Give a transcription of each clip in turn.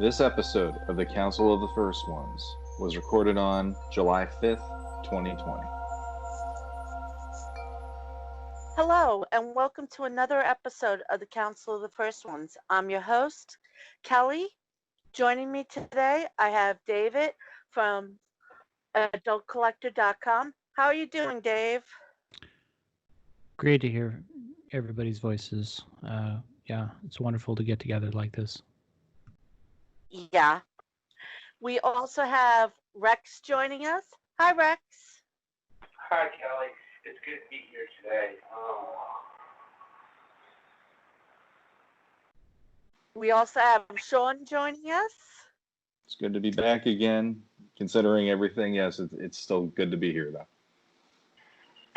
This episode of the Council of the First Ones was recorded on July 5th, 2020. Hello, and welcome to another episode of the Council of the First Ones. I'm your host, Kelly. Joining me today, I have David from adultcollector.com. How are you doing, Dave? Great to hear everybody's voices. Yeah, it's wonderful to get together like this. Yeah. We also have Rex joining us. Hi, Rex. Hi, Kelly. It's good to be here today. We also have Sean joining us. It's good to be back again. Considering everything, yes, it's still good to be here, though.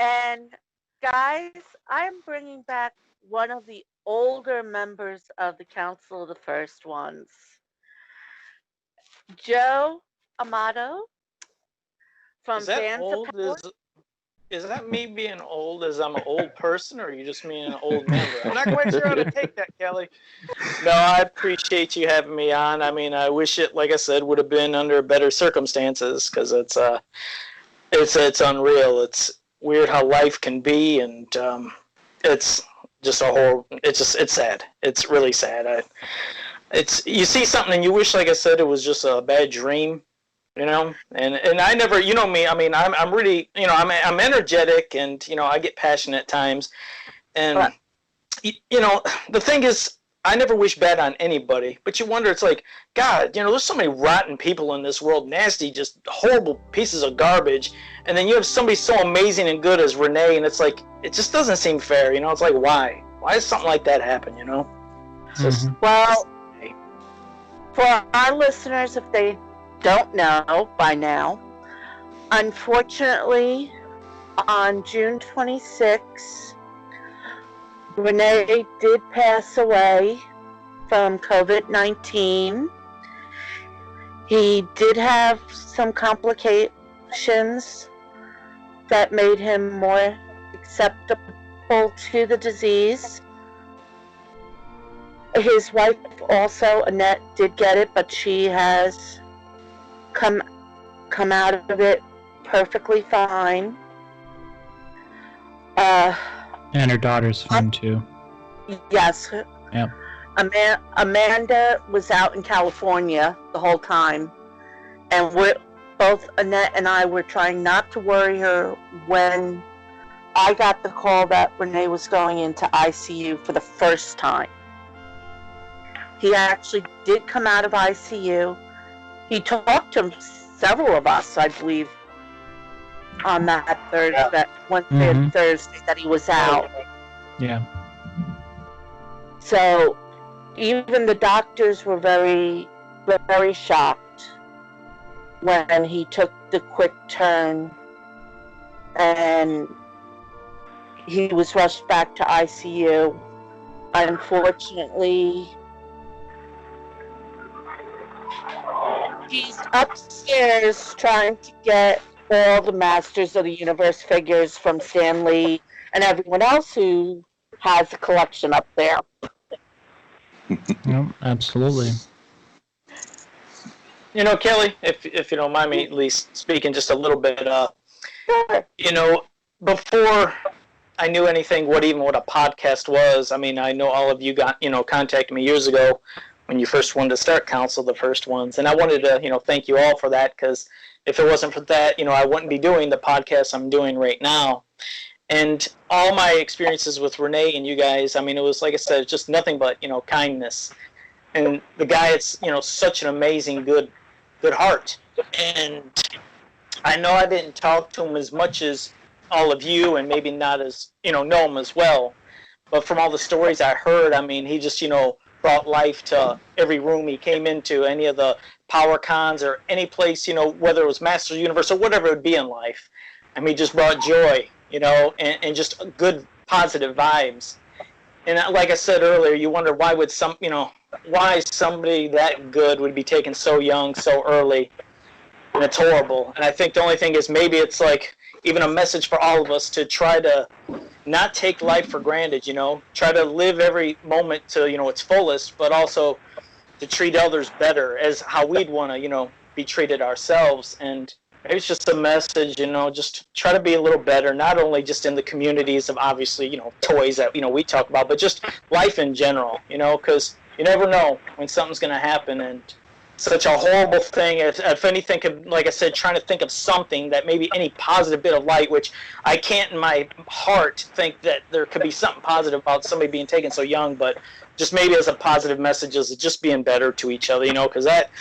And guys, I'm bringing back one of the older members of the Council of the First Ones, Joe Amato from Is that Fans old? of Power. Is that me being old as I'm an old person, or are you just mean an old member? I'm not quite sure how to take that, Kelly. No, I appreciate you having me on. I mean, I wish it, like I said, would have been under better circumstances, because it's unreal. It's weird how life can be, and it's just a horrible. It's sad. It's really sad. You see something and you wish, like I said, it was just a bad dream. You know, and I never, you know me, I mean, I'm really, you know, I'm energetic, and, you know, I get passionate at times, and, you know, the thing is, I never wish bad on anybody, but you wonder, it's like, God, you know, there's so many rotten people in this world, nasty, just horrible pieces of garbage, and then you have somebody so amazing and good as Rene, and it's like, it just doesn't seem fair, you know, it's like, why does something like that happen, you know? Well, for our listeners, if they don't know by now, unfortunately, on June 26, Rene did pass away from COVID-19. He did have some complications that made him more acceptable to the disease. His wife also, Annette, did get it, but she has come out of it perfectly fine. And her daughter's fine too. Yes. Yep. Amanda was out in California the whole time, and both Annette and I were trying not to worry her when I got the call that Rene was going into ICU for the first time. He actually did come out of ICU. He talked to several of us, I believe, on that Thursday, that Wednesday and Thursday that he was out. Yeah. So even the doctors were very, very shocked when he took the quick turn and he was rushed back to ICU. Unfortunately, he's upstairs trying to get all the Masters of the Universe figures from Stan Lee and everyone else who has a collection up there. Yep, absolutely. You know, Kelly, if you don't mind me at least speaking just a little bit, Sure. you know, before I knew anything what a podcast was, I mean, I know all of you contacted me years ago when you first wanted to start Council, the first ones. And I wanted to, you know, thank you all for that, because if it wasn't for that, you know, I wouldn't be doing the podcast I'm doing right now. And all my experiences with Rene and you guys, I mean, it was, like I said, just nothing but, you know, kindness. And the guy, it's, you know, such an amazing, good heart. And I know I didn't talk to him as much as all of you, and maybe not as, you know him as well. But from all the stories I heard, I mean, he just, you know, brought life to every room he came into, any of the power cons or any place, you know, whether it was Masters of the Universe or whatever it would be in life. I mean, he just brought joy, you know, and just good, positive vibes. And like I said earlier, you wonder why somebody that good would be taken so young, so early, and it's horrible. And I think the only thing is maybe it's like even a message for all of us to try to not take life for granted, you know, try to live every moment to, you know, its fullest, but also to treat others better as how we'd want to, be treated ourselves. And it's just a message, just try to be a little better, not only just in the communities of obviously, toys that, we talk about, but just life in general, because you never know when something's going to happen. And such a horrible thing. If anything, like I said, trying to think of something that maybe any positive bit of light, which I can't in my heart think that there could be something positive about somebody being taken so young, but just maybe as a positive message is just being better to each other, because that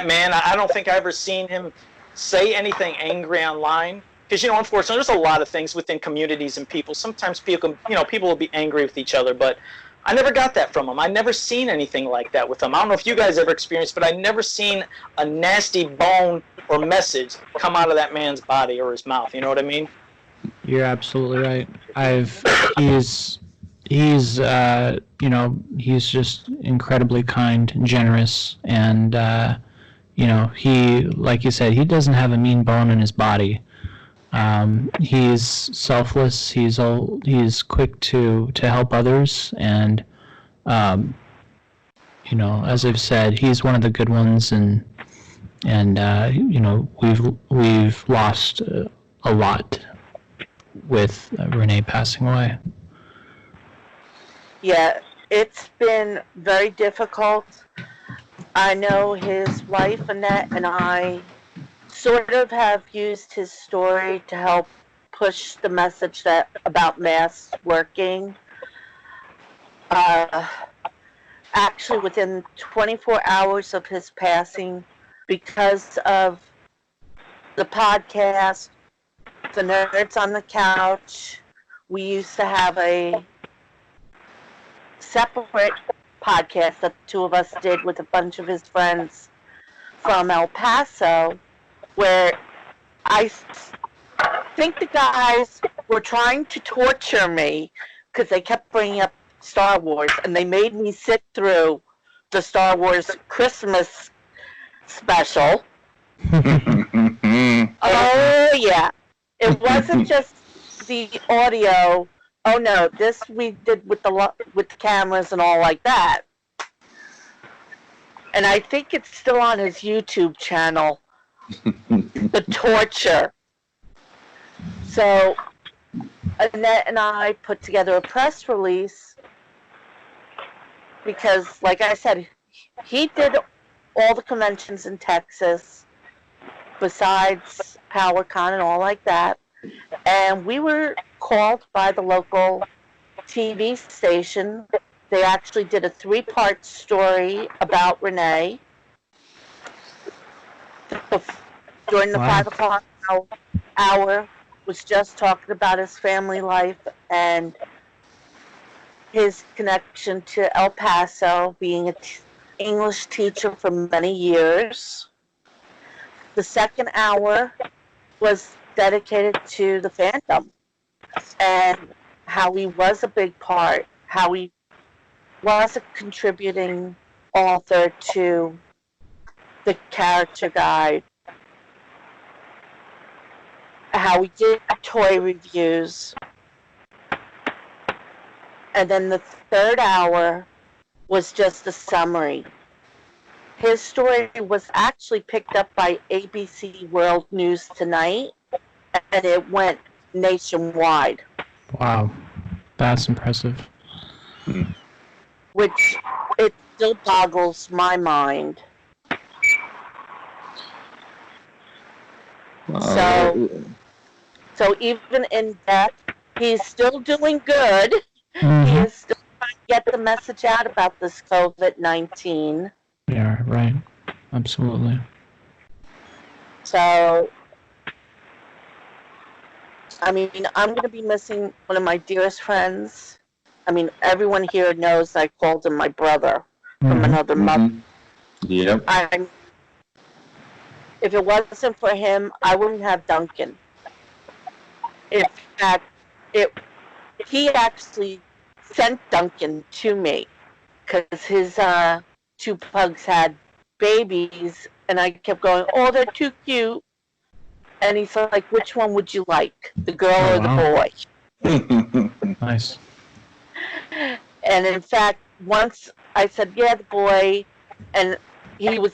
man, I don't think I've ever seen him say anything angry online. Because, unfortunately, there's a lot of things within communities and people. Sometimes people will be angry with each other, but I never got that from him. I never seen anything like that with him. I don't know if you guys ever experienced, but I never seen a nasty bone or message come out of that man's body or his mouth. You know what I mean? You're absolutely right. He's he's just incredibly kind and generous, and he, like you said, he doesn't have a mean bone in his body. He's selfless. He's quick to help others, and as I've said, he's one of the good ones, and we've lost a lot with Rene passing away. Yeah, it's been very difficult. I know his wife, Annette, and I sort of have used his story to help push the message about masks working. Actually, within 24 hours of his passing, because of the podcast, The Nerds on the Couch, we used to have a separate podcast that the two of us did with a bunch of his friends from El Paso, where I think the guys were trying to torture me because they kept bringing up Star Wars, and they made me sit through the Star Wars Christmas special. Oh, yeah. It wasn't just the audio. Oh, no, this we did with the cameras and all like that. And I think it's still on his YouTube channel. The torture. So Annette and I put together a press release because, like I said, he did all the conventions in Texas besides PowerCon and all like that. And we were called by the local TV station. They actually did a 3-part story about Rene. During the 5 o'clock hour was just talking about his family life and his connection to El Paso, being an English teacher for many years. The second hour was dedicated to the fandom and how he was a big part, how he was a contributing author to the character guide, how we did toy reviews. And then the third hour was just a summary. His story was actually picked up by ABC World News Tonight, and it went nationwide. Wow, that's impressive. Which, it still boggles my mind. So even in death, he's still doing good. Mm-hmm. He is still trying to get the message out about this COVID-19. Yeah, right. Absolutely. So, I mean, I'm going to be missing one of my dearest friends. I mean, everyone here knows I called him my brother from another mother. Yep. If it wasn't for him, I wouldn't have Duncan. In fact, he actually sent Duncan to me because his 2 pugs had babies, and I kept going, oh, they're too cute. And he's like, which one would you like, the girl or the boy? Nice. And in fact, once I said, yeah, the boy, and he was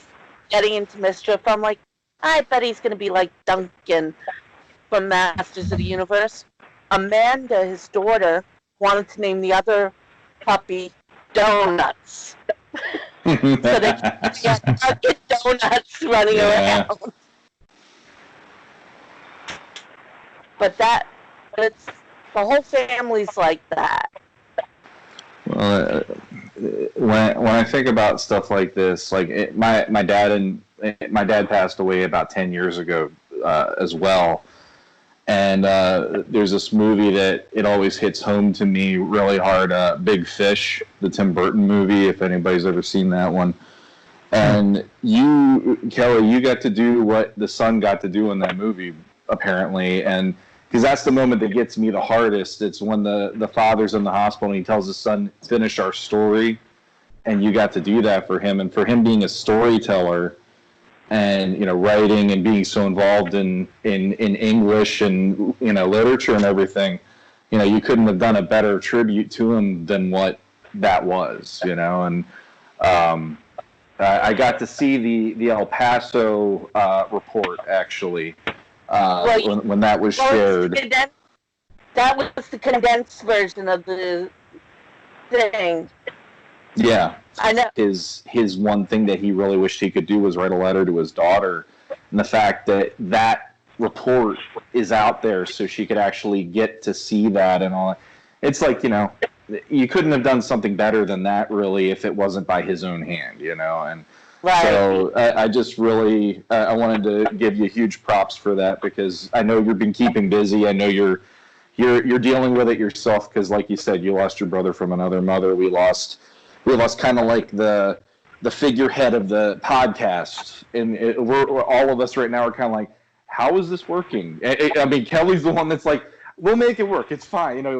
getting into mischief. I'm like, I bet he's going to be like Duncan from Masters of the Universe. Amanda, his daughter, wanted to name the other puppy Donuts. So they get donuts running around. But it's the whole family's like that. Well, when I think about stuff like this, like my dad passed away about 10 years ago as well, and there's this movie that it always hits home to me really hard, Big Fish, the Tim Burton movie, if anybody's ever seen that one. And you, Kelly, you got to do what the son got to do in that movie, apparently, and because that's the moment that gets me the hardest. It's when the father's in the hospital and he tells his son, finish our story, and you got to do that for him. And for him being a storyteller and, you know, writing and being so involved in English and, you know, literature and everything, you know, you couldn't have done a better tribute to him than what that was, you know. And I got to see the El Paso report, actually. When that was shared. That was the condensed version of the thing. Yeah. I know. His one thing that he really wished he could do was write a letter to his daughter. And the fact that report is out there so she could actually get to see that and all. It's like, you know, you couldn't have done something better than that, really, if it wasn't by his own hand, you know. And right. So I just really I wanted to give you huge props for that, because I know you've been keeping busy. I know you're dealing with it yourself, because, like you said, you lost your brother from another mother. We lost kind of like the figurehead of the podcast, and we're all of us right now are kind of like, how is this working? I mean, Kelly's the one that's like, we'll make it work. It's fine. You know,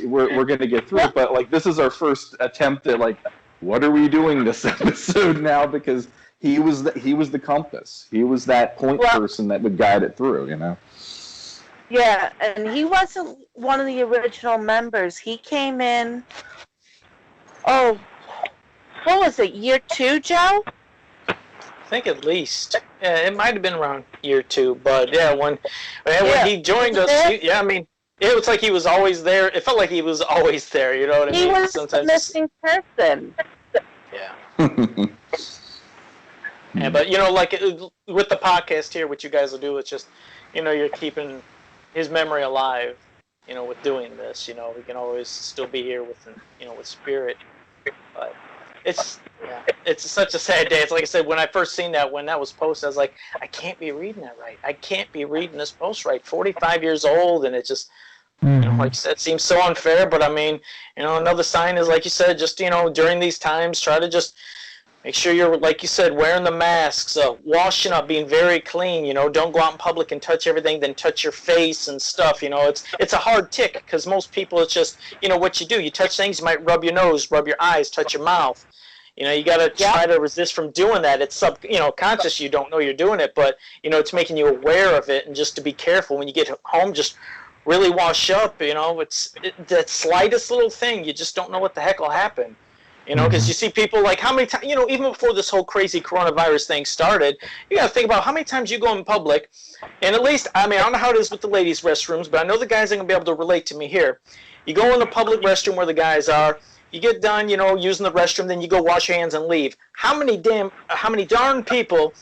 we're going to get through it. But, like, this is our first attempt at, like, what are we doing this episode now? Because he was the compass. He was that point person that would guide it through, you know? Yeah, and he wasn't one of the original members. He came in, what was it, year 2, Joe? I think at least. Yeah, it might have been around year 2, but yeah, when he joined us, I mean, it was like he was always there. It felt like he was always there, you know what I mean? He was a missing person. Yeah. Yeah, but, you know, like with the podcast here, what you guys will do, it's just, you know, you're keeping his memory alive, you know, with doing this. You know, we can always still be here with, you know, with spirit. But it's such a sad day. It's like I said, when I first seen that, when that was posted, I was like, I can't be reading that right. I can't be reading this post right. 45 years old, and it just, you know, like you said, seems so unfair. But I mean, you know, another sign is, like you said, just, you know, during these times, try to just make sure you're, like you said, wearing the masks, washing up, being very clean. You know, don't go out in public and touch everything, then touch your face and stuff. You know, it's a hard tick, because most people, it's just, you know, what you do. You touch things, you might rub your nose, rub your eyes, touch your mouth. You know, you got to try to resist from doing that. It's conscious. You don't know you're doing it, but, you know, it's making you aware of it, and just to be careful when you get home. Just really wash up. You know, that slightest little thing. You just don't know what the heck will happen. You know, because you see people, like, how many times, you know, even before this whole crazy coronavirus thing started, you got to think about how many times you go in public, and at least, I mean, I don't know how it is with the ladies' restrooms, but I know the guys are going to be able to relate to me here. You go in the public restroom where the guys are, you get done, you know, using the restroom, then you go wash your hands and leave. How many darn people,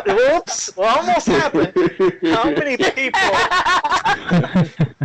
whoops, well, almost happened. How many people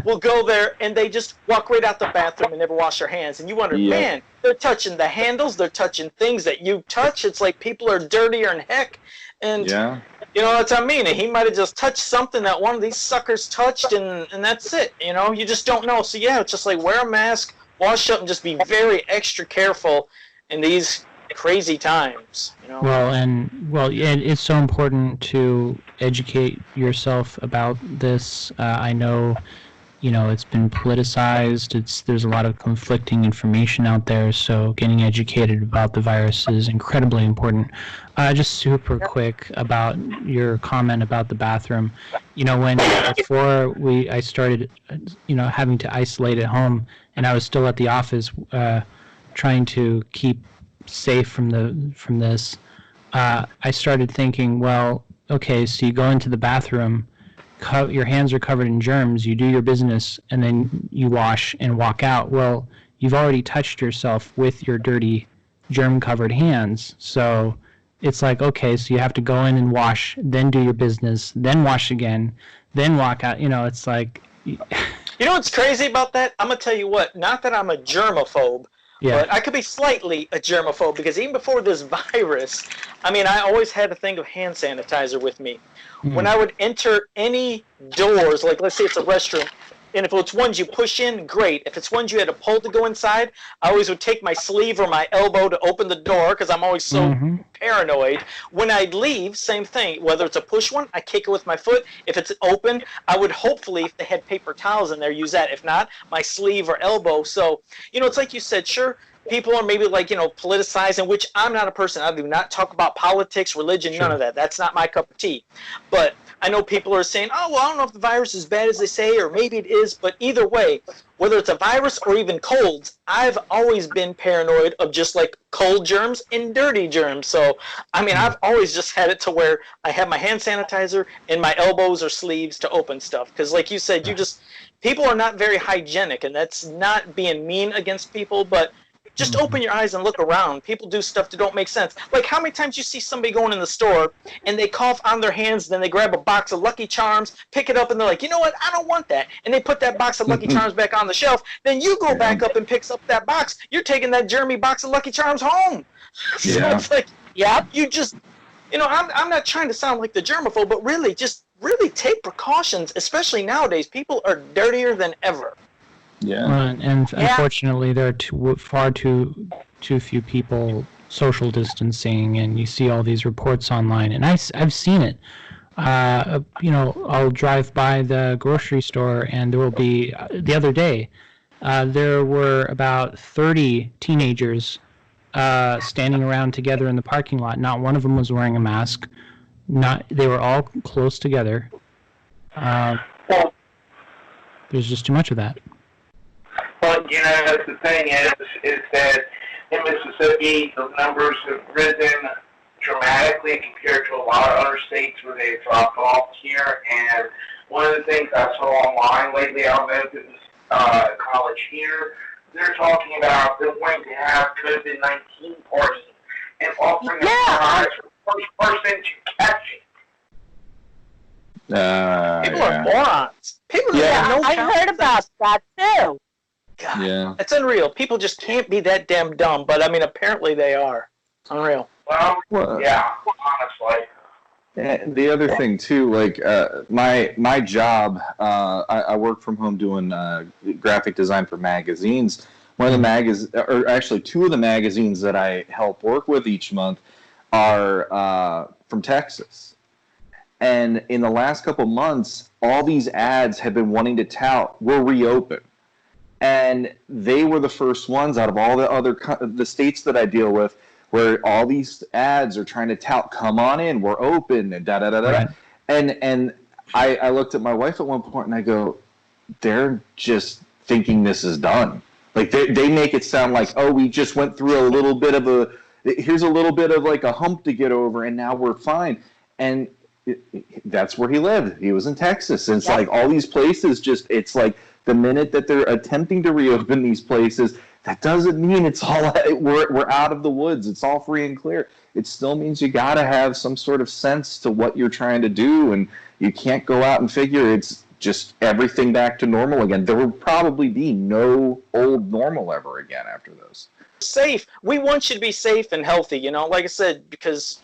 will go there and they just walk right out the bathroom and never wash their hands? And you wonder, man, they're touching the handles, they're touching things that you touch. It's like people are dirtier than heck. And, you know, that's what I mean. He might have just touched something that one of these suckers touched, and that's it. You know, you just don't know. So, yeah, it's just like wear a mask, wash up, and just be very extra careful in these crazy times. You know? Well, it's so important to educate yourself about this. I know, you know, it's been politicized. There's a lot of conflicting information out there, so getting educated about the virus is incredibly important. Just super quick about your comment about the bathroom. You know, before I started, you know, having to isolate at home, and I was still at the office, trying to keep safe from this, I started thinking, well, okay, so you go into the bathroom, your hands are covered in germs, you do your business, and then you wash and walk out. Well, you've already touched yourself with your dirty, germ-covered hands. So it's like, okay, so you have to go in and wash, then do your business, then wash again, then walk out. It's like... You know what's crazy about that? I'm going to tell you what, not that I'm a germaphobe, but I could be slightly a germaphobe, because even before this virus, I always had a thing of hand sanitizer with me. When I would enter any doors, like let's say it's a restroom, and if it's ones you push in, great. If it's ones you had to pull to go inside, I always would take my sleeve or my elbow to open the door, because I'm always so paranoid. When I'd leave, same thing. Whether it's a push one, I kick it with my foot. If it's open, I would hopefully, if they had paper towels in there, use that. If not, my sleeve or elbow. So, it's like you said, sure, people are maybe politicizing, which I'm not a person. I do not talk about politics, religion, none of that. That's not my cup of tea. But I know people are saying, oh, well, I don't know if the virus is as bad as they say, or maybe it is. But either way, whether it's a virus or even colds, I've always been paranoid of just cold germs and dirty germs. So, I've always just had it to where I have my hand sanitizer in my elbows or sleeves to open stuff. Because like you said, people are not very hygienic, and that's not being mean against people, but just open your eyes and look around. People do stuff that don't make sense. Like how many times you see somebody going in the store and they cough on their hands, then they grab a box of Lucky Charms, pick it up, and they're like, you know what, I don't want that. And they put that box of Lucky Charms back on the shelf. Then you go back up and picks up that box. You're taking that germy box of Lucky Charms home. So it's like, you just, I'm not trying to sound like the germaphobe, but really take precautions, especially nowadays. People are dirtier than ever. Yeah, and unfortunately, there are far too few people social distancing, and you see all these reports online, and I've seen it. I'll drive by the grocery store, and there will be the other day, there were about 30 teenagers standing around together in the parking lot. Not one of them was wearing a mask. They were all close together. There's just too much of that. Well, the thing is that in Mississippi, the numbers have risen dramatically compared to a lot of other states where they've dropped off here. And one of the things I saw online lately, I don't know if it was college here, they're talking about they're going to have COVID-19 parties and offering a prize for the first person to catch it. People are morons. People have no I heard about that too. God, it's unreal. People just can't be that damn dumb, but apparently they are. It's unreal. Well, yeah, honestly. The other thing too, my job, I work from home doing graphic design for magazines. One of the two of the magazines that I help work with each month are from Texas. And in the last couple months, all these ads have been wanting to tout, we're reopened. And they were the first ones out of all the states that I deal with where all these ads are trying to tout, come on in, we're open, and da-da-da-da. Right. And I looked at my wife at one point and I go, they're just thinking this is done. They make it sound like, oh, we just went through here's a little bit of a hump to get over and now we're fine. And that's where he lived. He was in Texas. And it's all these places it's like, the minute that they're attempting to reopen these places, that doesn't mean it's all we're out of the woods. It's all free and clear. It still means you got to have some sort of sense to what you're trying to do, and you can't go out and figure it's just everything back to normal again. There will probably be no old normal ever again after this. Safe. We want you to be safe and healthy, like I said, because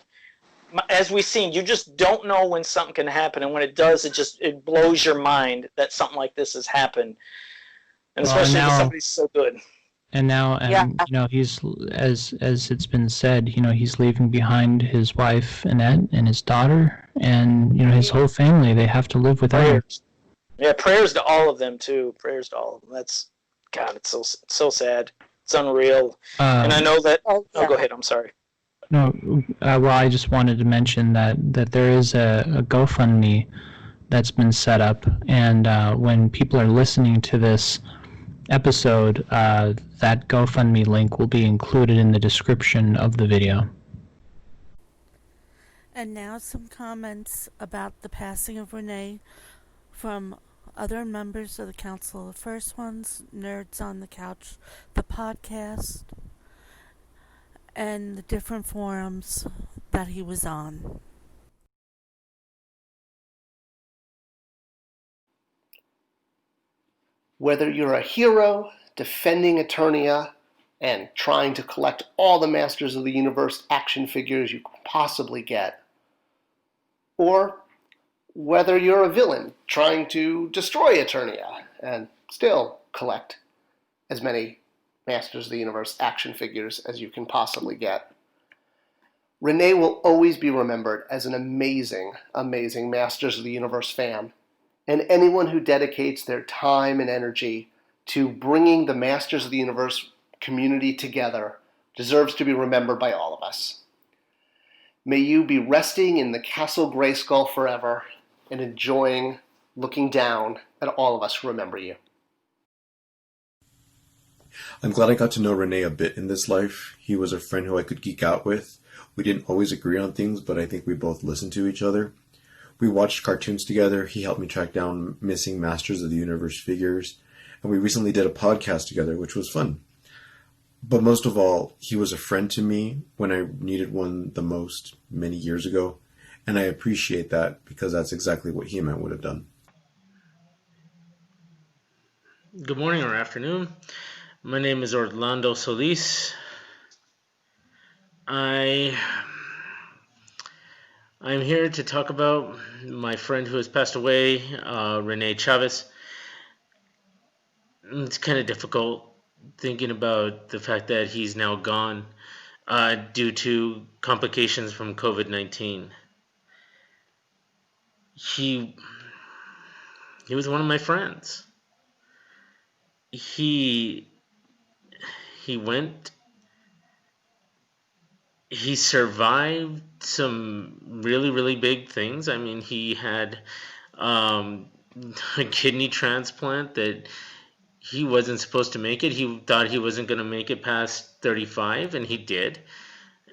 as we've seen, you just don't know when something can happen, and when it does, it blows your mind that something like this has happened, and especially if somebody's so good. And now, he's as it's been said, he's leaving behind his wife Annette and his daughter, and his whole family. They have to live without him. Yeah, prayers to all of them too. Prayers to all of them. That's it's so sad. It's unreal. And I know that. Oh, go ahead. I'm sorry. No, well, I just wanted to mention that there is a GoFundMe that's been set up, and when people are listening to this, episode, that GoFundMe link will be included in the description of the video. And now some comments about the passing of Rene from other members of the council. The first one's Nerds on the Couch, the podcast, and the different forums that he was on. Whether you're a hero defending Eternia and trying to collect all the Masters of the Universe action figures you can possibly get, or whether you're a villain trying to destroy Eternia and still collect as many Masters of the Universe action figures as you can possibly get, Rene will always be remembered as an amazing, amazing Masters of the Universe fan. And anyone who dedicates their time and energy to bringing the Masters of the Universe community together deserves to be remembered by all of us. May you be resting in the Castle Grayskull forever and enjoying looking down at all of us who remember you. I'm glad I got to know Rene a bit in this life. He was a friend who I could geek out with. We didn't always agree on things, but I think we both listened to each other. We watched cartoons together. He helped me track down missing Masters of the Universe figures. And we recently did a podcast together, which was fun. But most of all, he was a friend to me when I needed one the most many years ago. And I appreciate that because that's exactly what he and I would have done. Good morning or afternoon. My name is Orlando Solis. I'm here to talk about my friend who has passed away, Rene Chavez. It's kind of difficult thinking about the fact that he's now gone due to complications from COVID-19. He was one of my friends. He survived some really, really big things. I mean, he had a kidney transplant that he wasn't supposed to make it. He thought he wasn't going to make it past 35, and he did.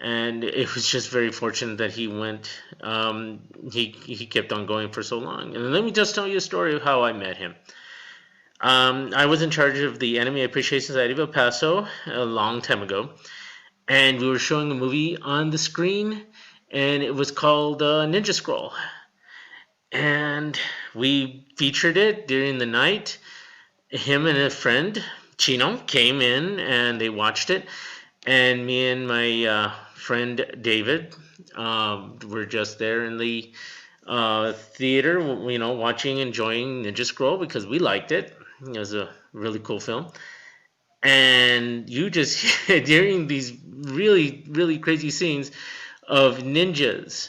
And it was just very fortunate that he went. He kept on going for so long. And let me just tell you a story of how I met him. I was in charge of the Anime Appreciation Society of El Paso a long time ago. And we were showing a movie on the screen, and it was called Ninja Scroll. And we featured it during the night. Him and a friend, Chino, came in, and they watched it. And me and my friend David were just there in the theater, watching, enjoying Ninja Scroll because we liked it. It was a really cool film. And you just, during these really, really crazy scenes of ninjas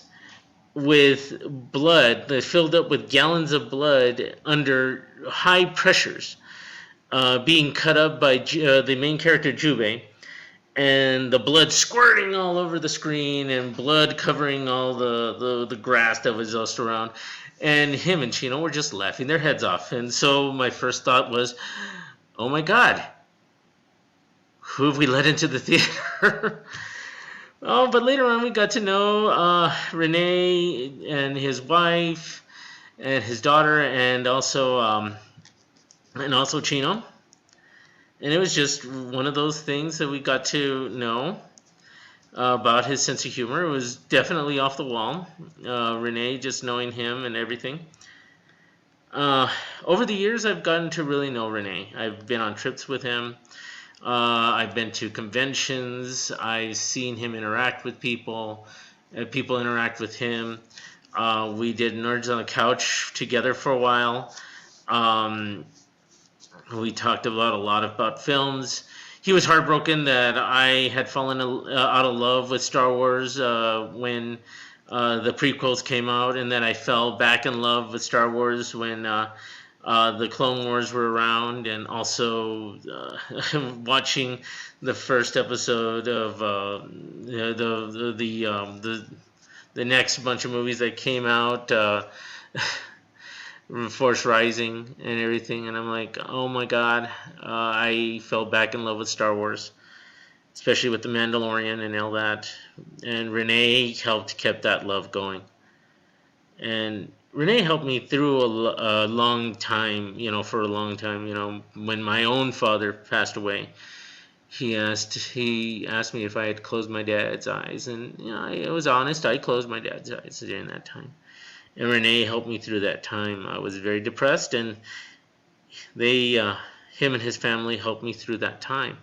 with blood, that filled up with gallons of blood under high pressures, being cut up by the main character, Jubei, and the blood squirting all over the screen and blood covering all the grass that was just around. And him and Chino were just laughing their heads off. And so my first thought was, oh my God, who have we let into the theater? Oh, but later on we got to know Rene and his wife and his daughter, and also Chino. And it was just one of those things that we got to know about his sense of humor. It was definitely off the wall. Rene, just knowing him and everything. Over the years, I've gotten to really know Rene. I've been on trips with him. I've been to conventions. I've seen him interact with people. People interact with him. We did Nerds on the Couch together for a while. We talked about a lot about films. He was heartbroken that I had fallen out of love with Star Wars when the prequels came out, and then I fell back in love with Star Wars when the Clone Wars were around, and also watching the first episode of the next bunch of movies that came out. Force Rising and everything, and I'm like, oh my god, I fell back in love with Star Wars, especially with the Mandalorian and all that. And Rene helped keep that love going. And Rene helped me through a long time, for a long time, when my own father passed away. He asked me if I had closed my dad's eyes, and I was honest. I closed my dad's eyes during that time, and Rene helped me through that time. I was very depressed, and him and his family helped me through that time.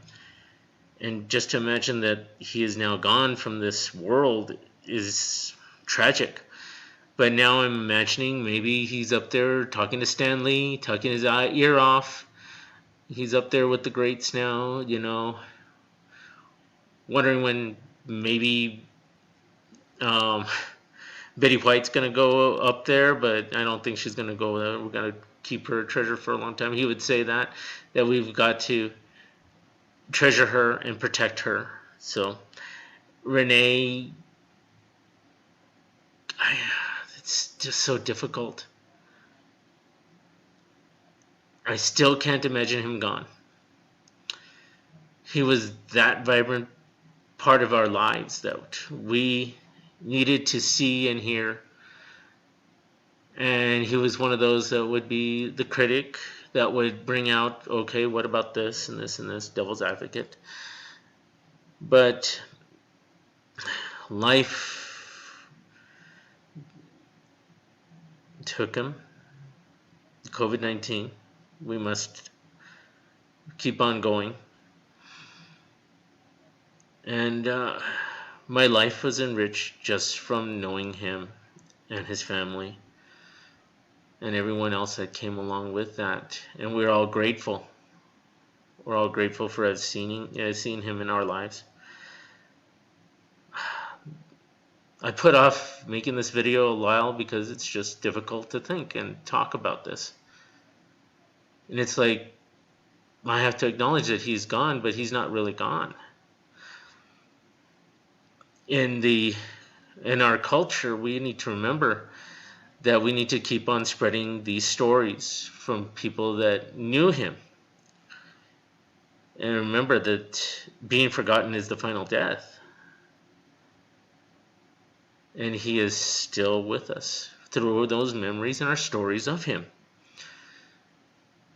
And just to imagine that he is now gone from this world is tragic. But now I'm imagining maybe he's up there talking to Stan Lee, tucking his ear off. He's up there with the greats now, wondering when maybe Betty White's going to go up there, but I don't think she's going to go there. We're going to keep her a treasure for a long time. He would say that we've got to treasure her and protect her. So, Rene, it's just so difficult. I still can't imagine him gone. He was that vibrant part of our lives that we needed to see and hear. And he was one of those that would be the critic that would bring out, okay, what about this and this and this, devil's advocate. But life took him. COVID-19. We must keep on going. And my life was enriched just from knowing him and his family and everyone else that came along with that. And we're all grateful. We're all grateful for seeing him in our lives. I put off making this video a while because it's just difficult to think and talk about this. And it's like, I have to acknowledge that he's gone, but he's not really gone. In our culture, we need to remember that we need to keep on spreading these stories from people that knew him. And remember that being forgotten is the final death. And he is still with us through those memories and our stories of him.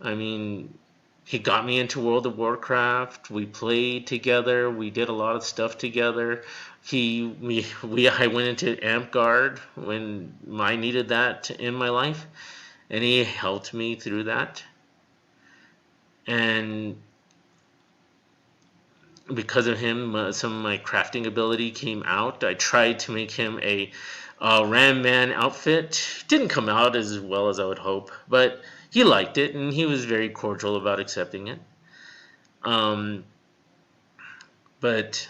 I mean, he got me into World of Warcraft. We played together. We did a lot of stuff together. I went into Amtgard when I needed that in my life, and he helped me through that. And because of him, some of my crafting ability came out. I tried to make him a Ram Man outfit. Didn't come out as well as I would hope, but he liked it, and he was very cordial about accepting it. But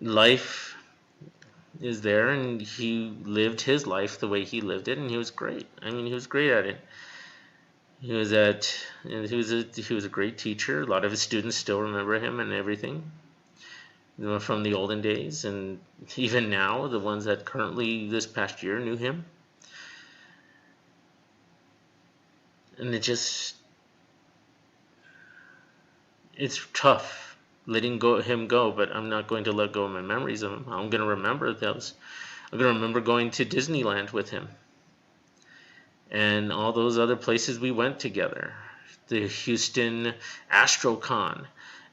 life is there, and he lived his life the way he lived it, and he was great. I mean, he was great at it. He was a great teacher. A lot of his students still remember him and everything, from the olden days, and even now, the ones that currently this past year knew him. And it's tough letting him go, but I'm not going to let go of my memories of him. I'm going to remember those. I'm going to remember going to Disneyland with him and all those other places we went together, the Houston AstroCon,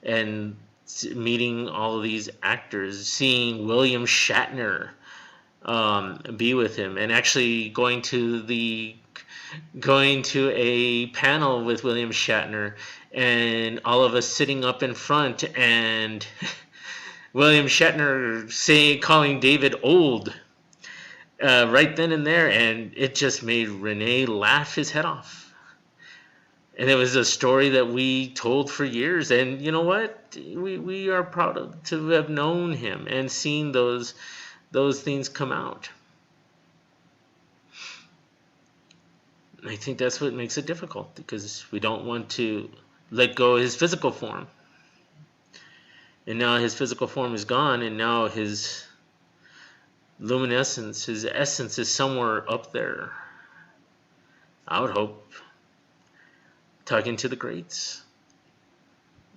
and meeting all of these actors, seeing William Shatner be with him, and actually going to a panel with William Shatner, and all of us sitting up in front, and William Shatner calling David old right then and there, and it just made Rene laugh his head off. And it was a story that we told for years, and you know what? We are proud to have known him and seen those things come out. I think that's what makes it difficult, because we don't want to let go of his physical form. And now his physical form is gone, and now his luminescence, his essence is somewhere up there. I would hope, talking to the greats.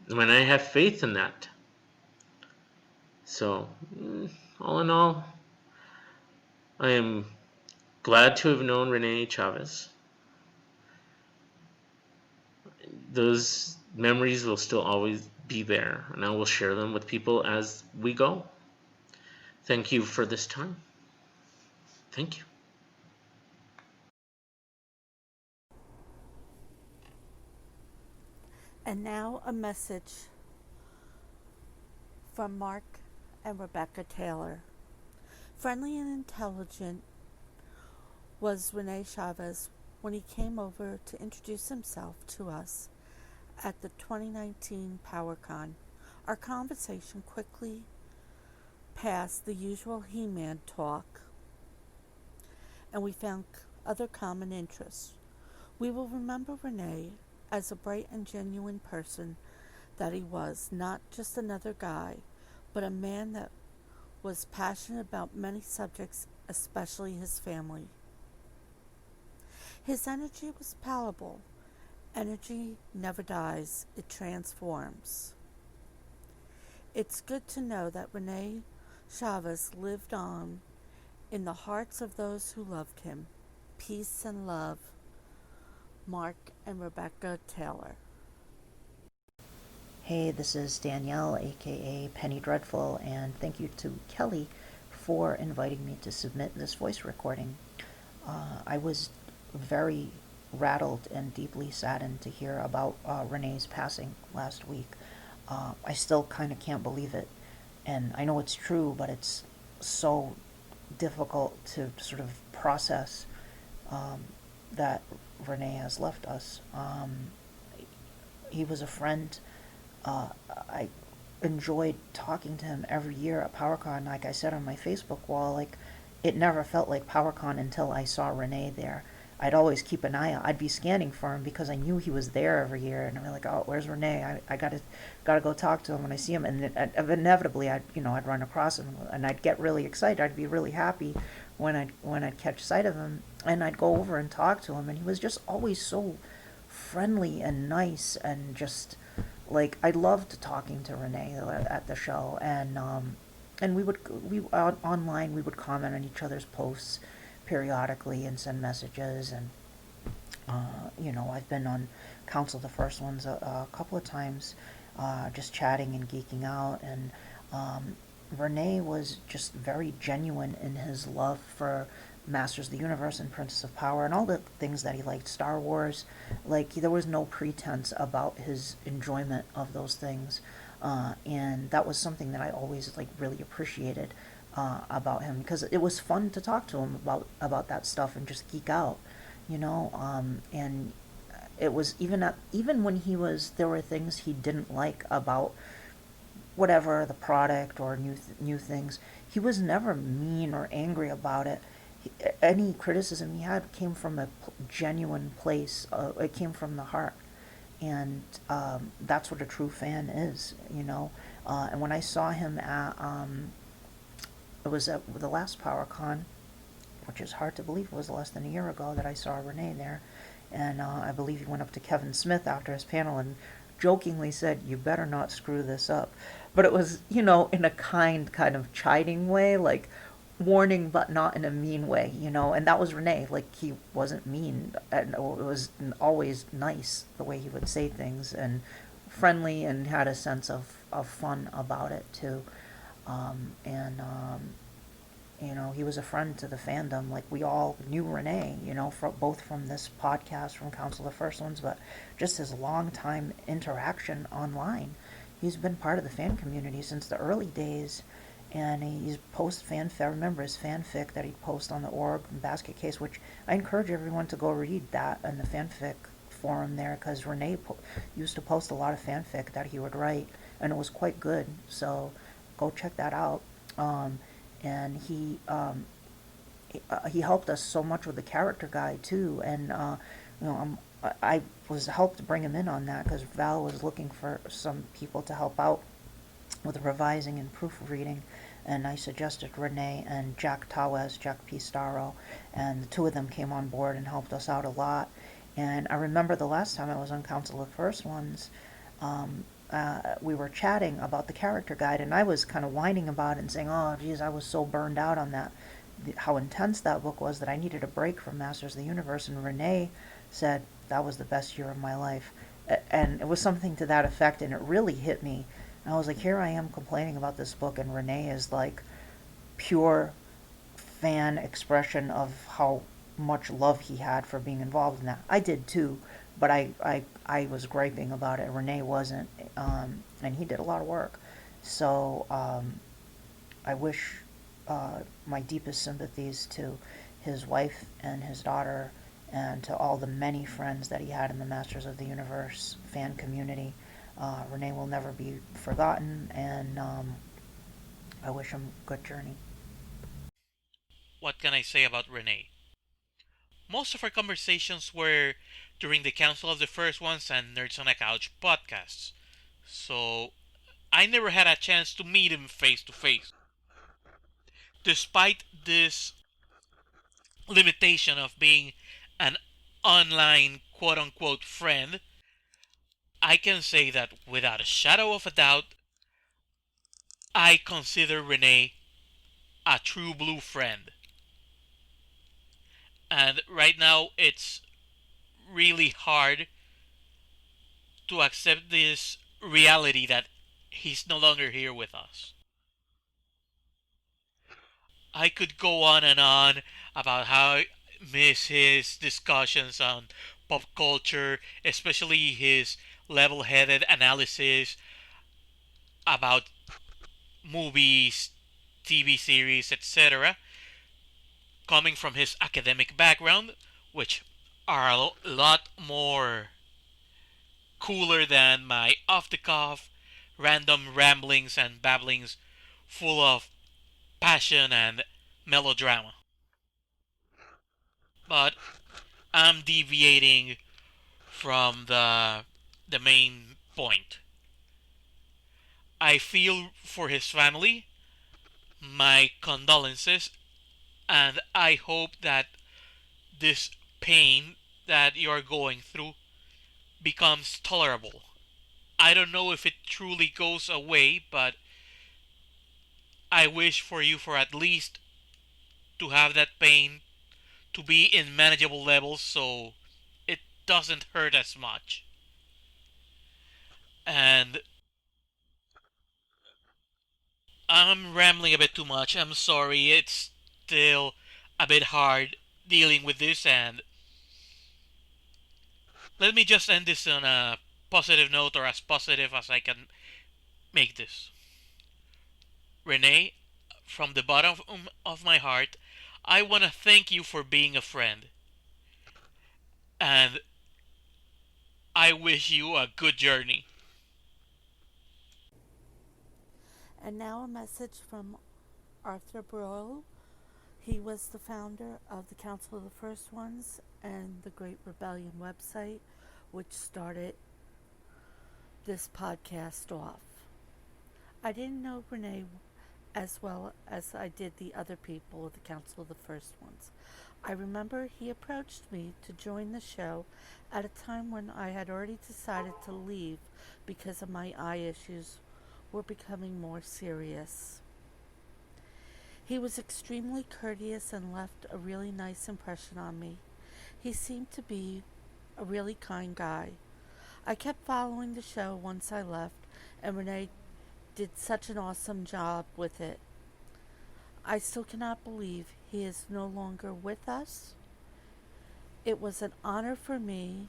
When I have faith in that. So, all in all, I am glad to have known Rene Chavez. Those memories will still always be there, and I will share them with people as we go. Thank you for this time. Thank you. And now a message from Mark and Rebecca Taylor. Friendly and intelligent was Rene Chavez when he came over to introduce himself to us at the 2019 PowerCon. Our conversation quickly passed the usual He-Man talk, and we found other common interests. We will remember Rene as a bright and genuine person that he was, not just another guy, but a man that was passionate about many subjects, especially his family. His energy was palpable. Energy never dies, it transforms. It's good to know that Rene Chavez lived on in the hearts of those who loved him. Peace and love. Mark and Rebecca Taylor. Hey, this is Danielle, aka Penny Dreadful, and thank you to Kelly for inviting me to submit this voice recording. I was very rattled and deeply saddened to hear about Rene's passing last week. I still kind of can't believe it, and I know it's true, but it's so difficult to sort of process that Rene has left us. He was a friend. I enjoyed talking to him every year at PowerCon. Like I said on my Facebook wall, like it never felt like PowerCon until I saw Rene there. I'd always keep an eye out. I'd be scanning for him because I knew he was there every year, and I'd be like, "Oh, where's Rene? I gotta go talk to him when I see him." And inevitably, I'd run across him, and I'd get really excited. I'd be really happy when I'd catch sight of him, and I'd go over and talk to him. And he was just always so friendly and nice, and just like I loved talking to Rene at the show. And we online we would comment on each other's posts periodically and send messages, and I've been on Council the First Ones a couple of times, just chatting and geeking out, and Rene was just very genuine in his love for Masters of the Universe and Princess of Power and all the things that he liked. Star Wars, like there was no pretense about his enjoyment of those things, and that was something that I always really appreciated about him, because it was fun to talk to him about that stuff and just geek out, and it was even when there were things he didn't like about whatever the product or new things. He was never mean or angry about it. Any criticism he had came from a genuine place. It came from the heart, and that's what a true fan is, and when I saw him at it was at the last PowerCon, which is hard to believe it was less than a year ago that I saw Rene there. And I believe he went up to Kevin Smith after his panel and jokingly said, "You better not screw this up." But it was, in a kind of chiding way, like warning, but not in a mean way, And that was Rene. Like, he wasn't mean. And it was always nice the way he would say things, and friendly, and had a sense of fun about it, too. He was a friend to the fandom. Like, we all knew Rene, both from this podcast, from Council of the First Ones, but just his long time interaction online. He's been part of the fan community since the early days, and he's fanfic. I remember his fanfic that he'd post on the org basket case, which I encourage everyone to go read that in the fanfic forum there, because Rene used to post a lot of fanfic that he would write, and it was quite good. So go check that out. And he helped us so much with the character guide too, and I was helped to bring him in on that because Val was looking for some people to help out with revising and proofreading, and I suggested Rene and Jack P. Starro, and the two of them came on board and helped us out a lot. And I remember the last time I was on Council of First Ones, we were chatting about the character guide, and I was kind of whining about it and saying, oh, geez, I was so burned out on that, how intense that book was, that I needed a break from Masters of the Universe. And Rene said, that was the best year of my life. And it was something to that effect, and it really hit me. And I was like, here I am complaining about this book, and Rene is like pure fan expression of how much love he had for being involved in that. I did too, but I was griping about it. Rene wasn't, and he did a lot of work. So I wish my deepest sympathies to his wife and his daughter, and to all the many friends that he had in the Masters of the Universe fan community. Rene will never be forgotten, and I wish him good journey. What can I say about Rene? Most of our conversations were during the Council of the First Ones and Nerds on a Couch podcasts, so I never had a chance to meet him face to face. Despite this limitation of being an online quote unquote friend, I can say that without a shadow of a doubt, I consider Rene a true blue friend. And right now it's really hard to accept this reality that he's no longer here with us. I could go on and on about how I miss his discussions on pop culture, especially his level-headed analysis about movies, TV series, etc., coming from his academic background, which are a lot more cooler than my off-the-cuff random ramblings and babblings full of passion and melodrama. But I'm deviating from the main point. I feel for his family, my condolences, and I hope that this pain that you're going through becomes tolerable. I don't know if it truly goes away, but I wish for you for at least to have that pain to be in manageable levels so it doesn't hurt as much. And I'm rambling a bit too much. I'm sorry. It's still a bit hard dealing with this, and let me just end this on a positive note, or as positive as I can make this. Rene, from the bottom of my heart, I want to thank you for being a friend. And I wish you a good journey. And now a message from Arthur Broyle. He was the founder of the Council of the First Ones and the Great Rebellion website, which started this podcast off. I didn't know Rene as well as I did the other people of the Council of the First Ones. I remember he approached me to join the show at a time when I had already decided to leave because of my eye issues were becoming more serious. He was extremely courteous and left a really nice impression on me. He seemed to be a really kind guy. I kept following the show once I left, and Rene did such an awesome job with it. I still cannot believe he is no longer with us. It was an honor for me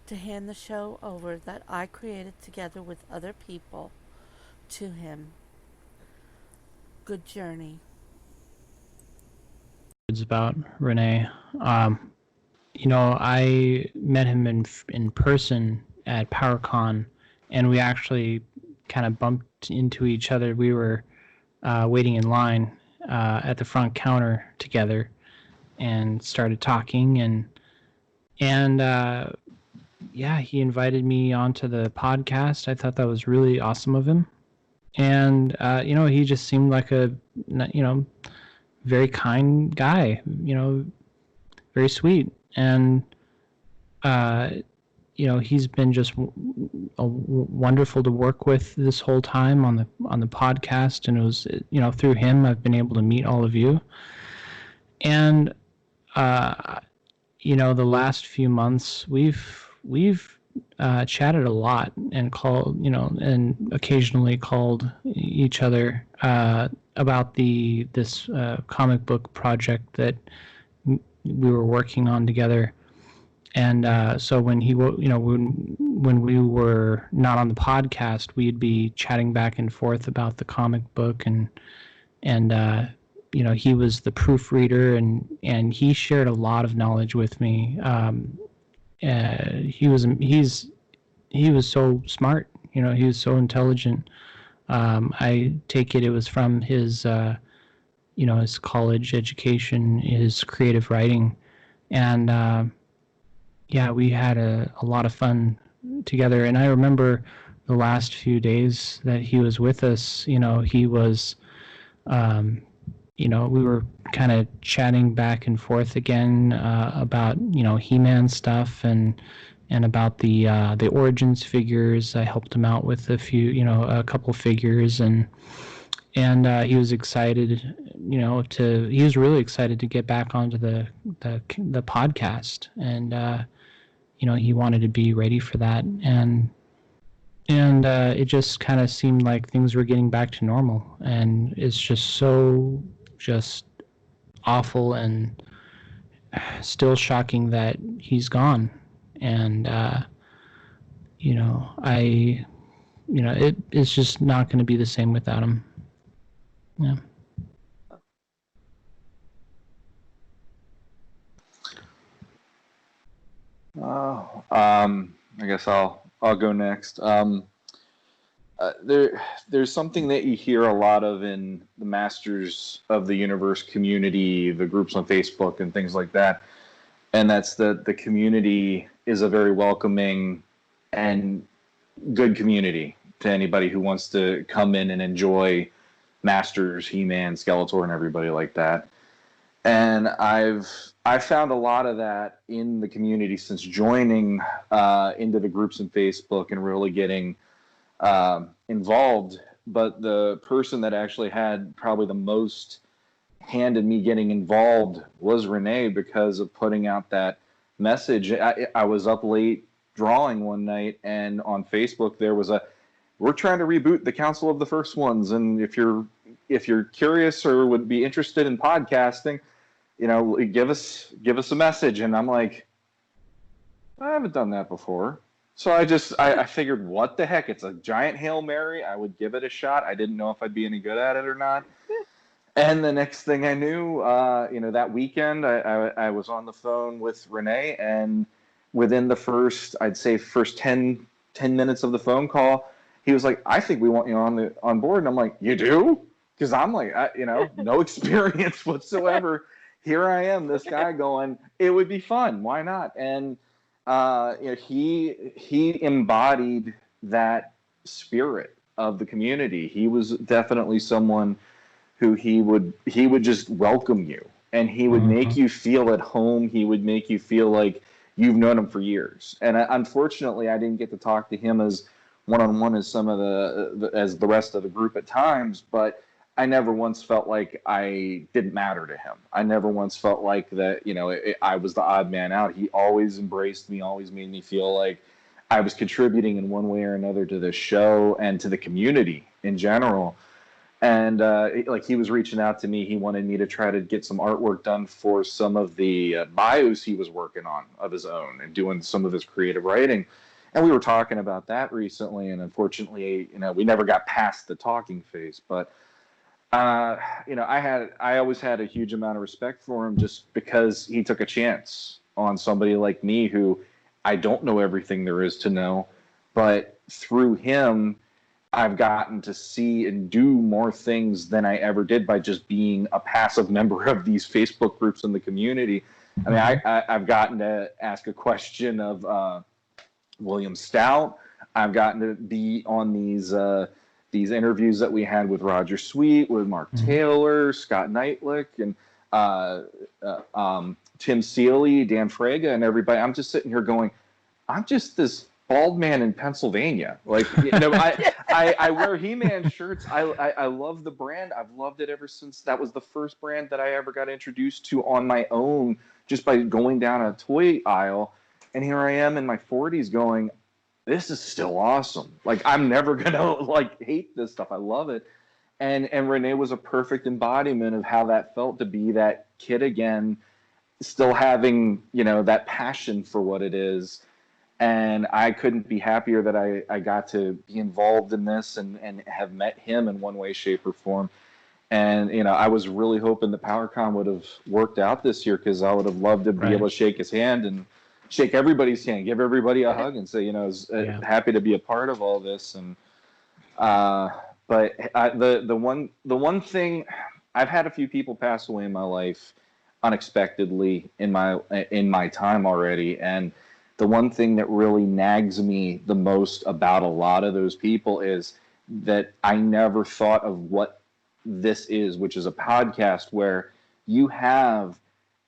to hand the show over that I created together with other people to him. Good journey. It's about Rene. I met him in person at PowerCon, and we actually kind of bumped into each other. We were waiting in line at the front counter together, and started talking, and he invited me onto the podcast. I thought that was really awesome of him, and he just seemed like a very kind guy, very sweet, and he's been just wonderful to work with this whole time on the podcast, and it was, through him I've been able to meet all of you. And the last few months we've chatted a lot and called, and occasionally called each other about this comic book project that we were working on together. And so when when we were not on the podcast, we'd be chatting back and forth about the comic book, and he was the proofreader, and he shared a lot of knowledge with me. He was so smart, he was so intelligent. I take it was from his his college education, his creative writing, and we had a lot of fun together. And I remember the last few days that he was with us, he was, we were kind of chatting back and forth again about, He-Man stuff and about the Origins figures. I helped him out with a couple figures, and he was excited, he was really excited to get back onto the podcast, and he wanted to be ready for that, and it just kind of seemed like things were getting back to normal, and it's just awful and still shocking that he's gone. And it's just not going to be the same without him. Yeah. I guess I'll go next. There's something that you hear a lot of in the Masters of the Universe community, the groups on Facebook and things like that, and that's that the community is a very welcoming and good community to anybody who wants to come in and enjoy Masters, He-Man, Skeletor, and everybody like that. And I've found a lot of that in the community since joining into the groups in Facebook and really getting involved. But the person that actually had probably the most hand in me getting involved was Rene, because of putting out that message. I was up late drawing one night, and on Facebook there was we're trying to reboot the Council of the First Ones, and if you're curious or would be interested in podcasting, give us a message. And I'm like, I haven't done that before. So I figured, what the heck? It's a giant Hail Mary. I would give it a shot. I didn't know if I'd be any good at it or not. And the next thing I knew, that weekend, I was on the phone with Rene, and within the first 10 minutes of the phone call, he was like, I think we want you on board. And I'm like, you do? Because I'm like, no experience whatsoever. Here I am, this guy going, it would be fun. Why not? And he embodied that spirit of the community. He was definitely someone who he would just welcome you, and he would make you feel at home. He would make you feel like you've known him for years. And unfortunately, I didn't get to talk to him as one-on-one as some of as the rest of the group at times, but I never once felt like I didn't matter to him. I never once felt like that, I was the odd man out. He always embraced me, always made me feel like I was contributing in one way or another to the show and to the community in general. And he was reaching out to me. He wanted me to try to get some artwork done for some of the bios he was working on of his own and doing some of his creative writing. And we were talking about that recently, and unfortunately, we never got past the talking phase. But I always had a huge amount of respect for him, just because he took a chance on somebody like me who I don't know everything there is to know, but through him, I've gotten to see and do more things than I ever did by just being a passive member of these Facebook groups in the community. I mean, I've gotten to ask a question of William Stout. I've gotten to be on these interviews that we had with Roger Sweet, with Mark Taylor, Scott Neitlich, and Tim Seeley, Dan Fraga, and everybody. I'm just sitting here going, I'm just this bald man in Pennsylvania. Like, I wear He-Man shirts. I love the brand. I've loved it ever since. That was the first brand that I ever got introduced to on my own, just by going down a toy aisle. And here I am in my 40s going, this is still awesome. Like, I'm never gonna like hate this stuff. I love it. And Rene was a perfect embodiment of how that felt to be that kid again, still having, that passion for what it is. And I couldn't be happier that I got to be involved in this and have met him in one way, shape, or form. And, I was really hoping that PowerCon would have worked out this year, because I would have loved to be able to shake his hand and shake everybody's hand, give everybody a hug and say, I was happy to be a part of all this. And but the one thing, I've had a few people pass away in my life unexpectedly in my time already, and the one thing that really nags me the most about a lot of those people is that I never thought of what this is, which is a podcast where you have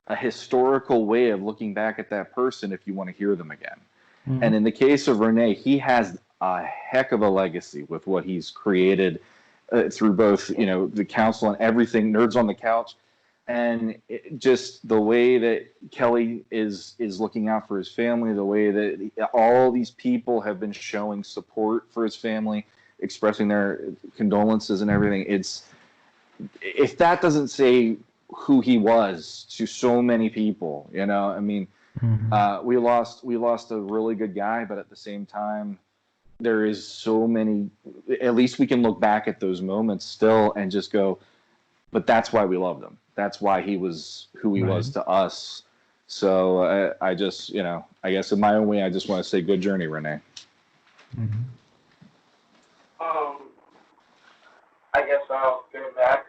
a historical way of looking back at that person if you want to hear them again. Mm-hmm. And in the case of Rene, he has a heck of a legacy with what he's created through both, the council and everything, Nerds on the Couch. And just the way that Kelly is looking out for his family, the way that all these people have been showing support for his family, expressing their condolences and everything. If that doesn't say who he was to so many people, mm-hmm. We lost a really good guy, but at the same time, there is so many. At least we can look back at those moments still and just go, but that's why we loved him. That's why he was who he was to us. So I just, I guess in my own way, I just want to say good journey, Rene. Mm-hmm. I guess I'll go next.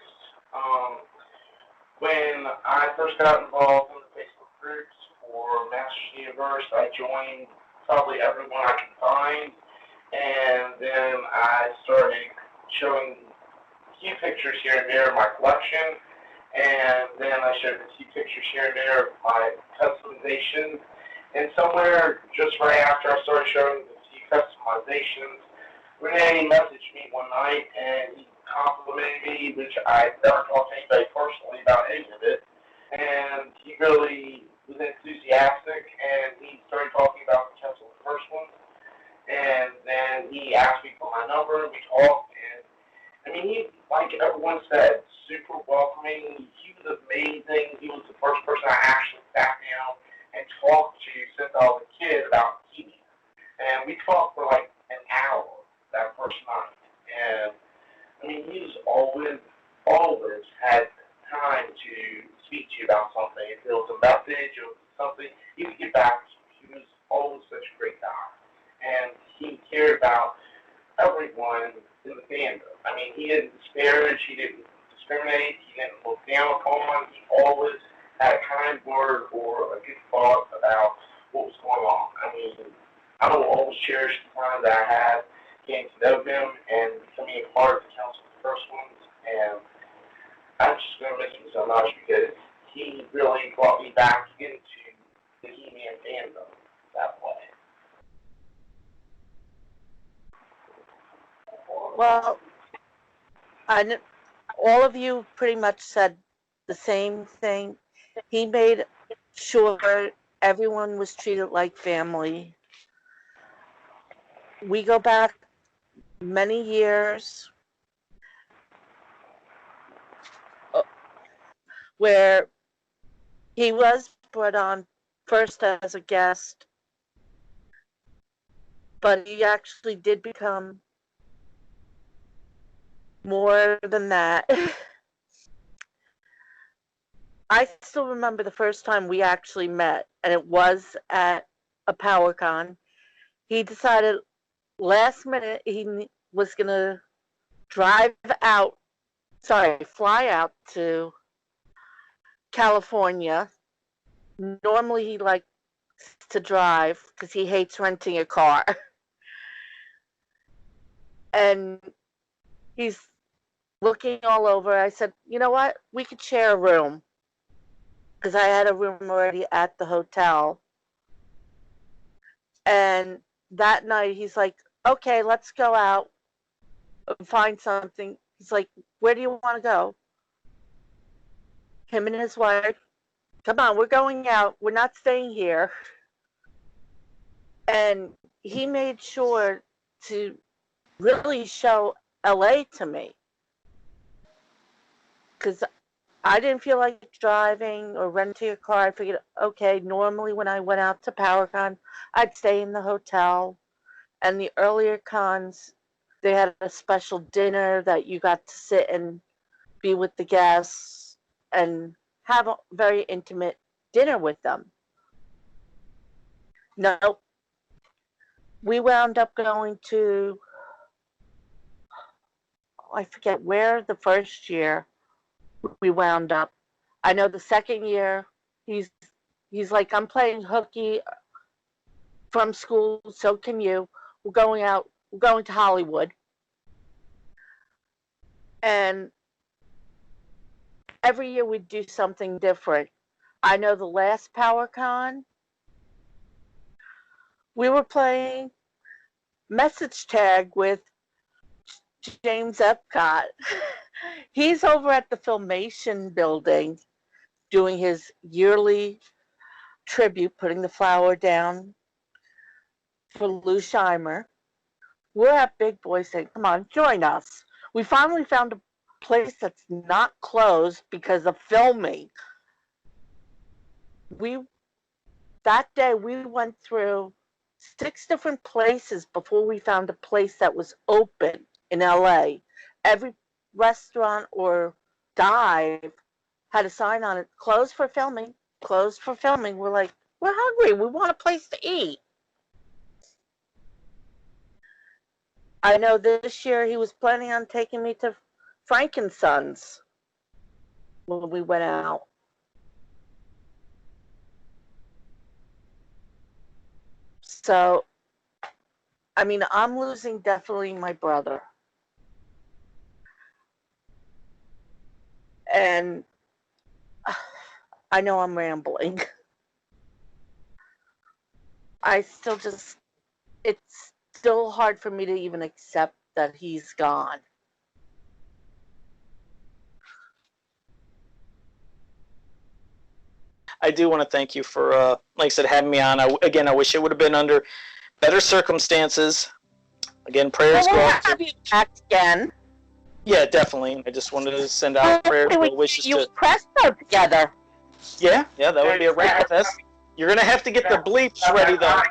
When I first got involved in the Facebook groups for Masters Universe, I joined probably everyone I could find, and then I started showing a few pictures here and there of my collection. And then I showed a few pictures here and there of my customizations. And somewhere just right after I started showing the few customizations, Rene messaged me one night and he complimented me, which I never talked to anybody personally about any of it. And he really was enthusiastic, and he started talking about the Council of the First One. And then he asked me for my number, and we talked. And he, like everyone said, super welcoming. He was amazing. He was the first person I actually sat down and talked to since I was a kid about TV. And we talked for like an hour that first night. And he was always had time to speak to you about something. If it was a message or something, he would get back to you. He was always such a great guy. And he cared about everyone in the fandom. He didn't disparage, he didn't discriminate, he didn't look down upon. He always had a kind word or a good thought about what was going on. I will always cherish the time that I had getting to know him and becoming a part of the Council of the First Ones. And I'm just going to miss him so much because he really brought me back into the He-Man fandom that way. Well, all of you pretty much said the same thing. He made sure everyone was treated like family. We go back many years where he was brought on first as a guest, but he actually did become more than that. I still remember the first time we actually met, and it was at a PowerCon. He decided last minute he was going to fly out to California. Normally he likes to drive because he hates renting a car. And he's looking all over. I said, you know what? We could share a room. because I had a room already at the hotel. And that night he's like, okay, let's go out and find something. He's like, where do you want to go? Him and his wife, come on, we're going out. We're not staying here. And he made sure to really show LA to me. Because I didn't feel like driving or renting a car. I figured, okay, normally when I went out to PowerCon, I'd stay in the hotel. And the earlier cons, they had a special dinner that you got to sit and be with the guests and have a very intimate dinner with them. No, we wound up going to, I forget where the first year we wound up. I know the second year he's like, I'm playing hooky from school, so can you. We're going out, we're going to Hollywood. And every year we'd do something different. I know the last PowerCon, we were playing message tag with James Epcot. He's over at the Filmation building doing his yearly tribute, putting the flower down for Lou Scheimer. We're at Big Boy saying, come on, join us. We finally found a place that's not closed because of filming. That day we went through 6 different places before we found a place that was open in LA. Every restaurant or dive had a sign on it, closed for filming, closed for filming. We're like, we're hungry, we want a place to eat. I know this year he was planning on taking me to Frankensons when we went out. So, I mean, I'm losing definitely my brother. And I know I'm rambling. It's still hard for me to even accept that he's gone. I do want to thank you for, like I said, having me on. I wish it would have been under better circumstances. Again, prayers Well, go we'll out to... have you back again. Yeah, definitely. I just wanted to send out prayers and wishes you to... Presto together. Yeah, that would be a rap fest. You're going to have to get the bleeps ready, though.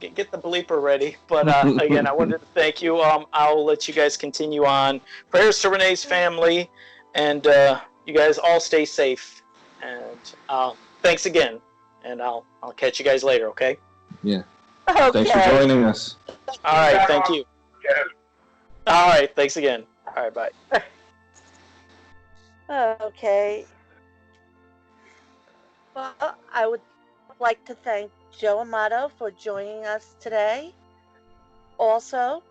Get the bleeper ready. But again, I wanted to thank you. I'll let you guys continue on. Prayers to Renee's family, and you guys all stay safe. And thanks again. And I'll catch you guys later. Okay? Yeah. Okay. Thanks for joining us. All right. Thank you. All right. Thanks again. All right. Bye. Okay. Well, I would like to thank Joe Amato for joining us today. Also,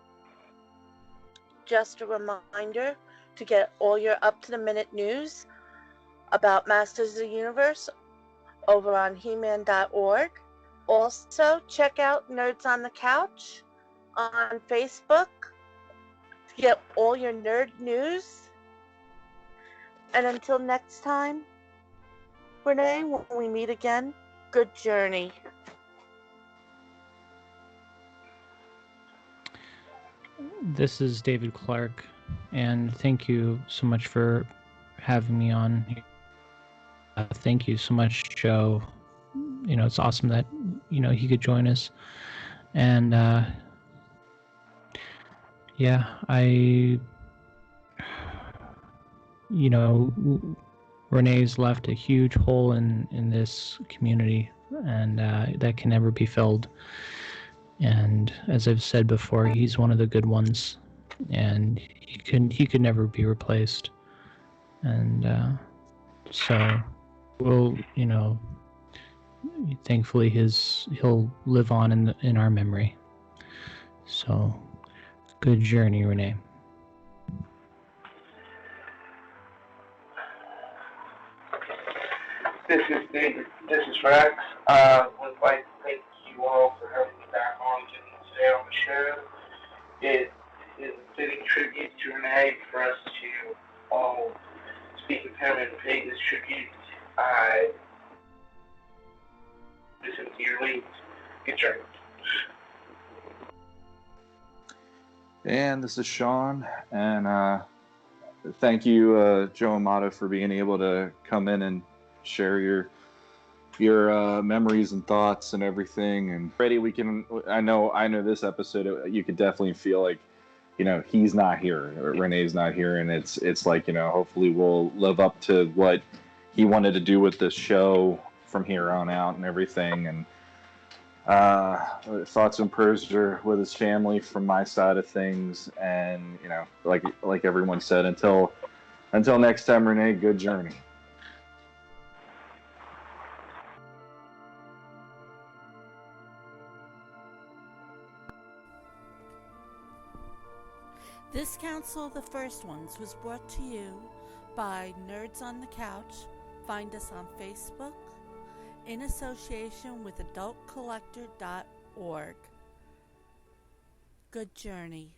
just a reminder to get all your up-to-the-minute news about Masters of the Universe over on he-man.org. Also, check out Nerds on the Couch on Facebook to get all your nerd news. And until next time, Renee, when we meet again, good journey. This is David Clark, and thank you so much for having me on. Thank you so much, Joe. It's awesome that, he could join us. And, Renee's left a huge hole in this community, and that can never be filled. And as I've said before, he's one of the good ones, and he could never be replaced. And so we'll, thankfully he'll live on in our memory. So good journey, Renee. Rex. Would like to thank you all for having me back on today on the show. It is a fitting tribute to Rene for us to all speak of him and pay this tribute. I miss him dearly. Good journey. And this is Sean, and thank you, Joe Amato, for being able to come in and share your memories and thoughts and everything. And Freddie, I know this episode, you could definitely feel like, he's not here, or Rene's not here, and it's like, hopefully we'll live up to what he wanted to do with this show from here on out and everything. And thoughts and prayers are with his family from my side of things. And like everyone said, until next time, Rene, good journey. This Council of the First Ones was brought to you by Nerds on the Couch. Find us on Facebook in association with adultcollector.org. Good journey.